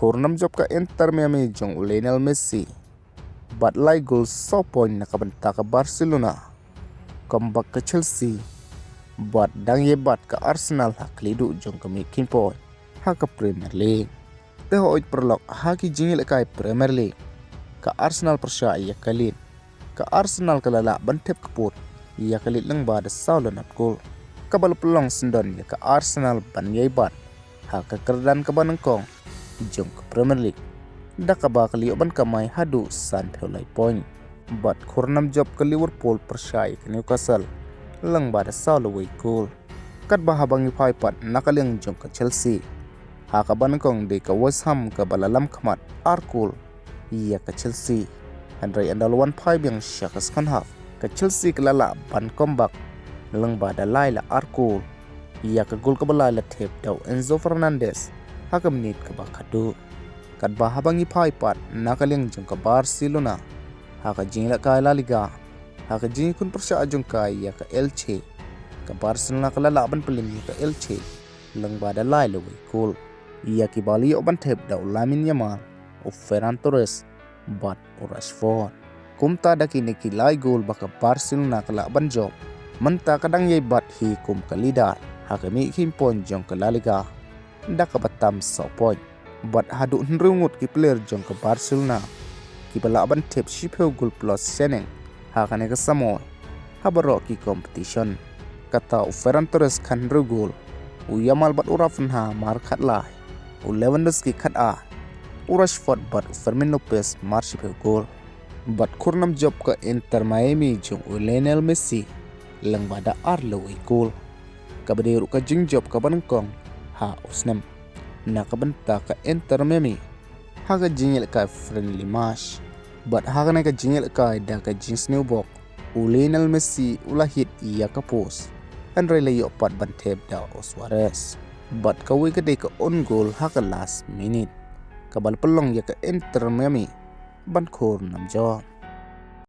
Khurnam job ka Intermiami jong Lionel Messi. Bat lai gol 10 poin nakabenta ka Barcelona. Comeback ka Chelsea. Bat dang ye bat ka Arsenal haklidu jong ka making point ha ka Premier League. Teho oit perlok ha ki jingil kai Premier League. Ka Arsenal persya iya kalin. Ka Arsenal kalala bantep kaput. Iya kalit lang ba da saulan at gol. Kabal pelong sendon ya ka Arsenal ban ye bat. Ha ka kerdan ka banengkong jong ka Premier League. Da ka ba kalioban kamay hadu san peulai point. Bat Khurnam job ka Liverpool persya ka Newcastle. Lang ba da saulaway gol. Kat ba habang ipaipat nakaling jong ka Chelsea. Ha ka banengkong de ka West Ham ka balalam kamat Arkul. Iya ka Chelsea. Handray andalawan pai yang syakas kan half. Ka Chelsea kalala ban comeback. Lang ba da laila Arkul. Iya ka gol ka balala tep daw Enzo Fernandez. Ha ka menit ka ba kado. Kat ba habang ipaipat nakaling jong ka Barcelona. Ha ka jingla ka La Liga. Ha ka jing kun persya jong ka iya ka Elche. Ka Barcelona kalala ban pelin ka Elche. Lang ba da laila way gol. Iya ki bali oban tep daw Lamine Yamal o Ferran Torres bat o Rashford. Kumta da kini ki lai gol baka Barcelona kala ban job. Manta kadang yay bat hi kum ka lidar. Ha ka mi himpon jong ka La Liga. Da ka batam 10 point. Bat hadu nrungut ki player jong ka Barcelona. Ki bala ban tep shipeu gol plus seneng. Ha ka ne ka Samoy. Ha baro ki competition. Kata o Ferran Torres kan rugol. U Yamal bat urafan ha mar khat lai. U Lewandowski khat a. U Rashford bat u Fermin Lopez mar shipeu gol. Bat Khurnam job ka Intermiami jong u Lionel Messi. Lang bada ar laway gol. Kabadiru ka jing job ka banengkong. Ha usnem. Nakabenta ka Intermiami. Ha ka jingil ka friendly match. Bat ha ka na ka jingil ka da ka jing snowball. U Lionel Messi ulahit iya ka post. Andray layo pat banteb da o Suarez. Bat kawi ka de ka on goal ha ka last minute. Kabal pelong ya ka Intermiami. Ban Khurnam job.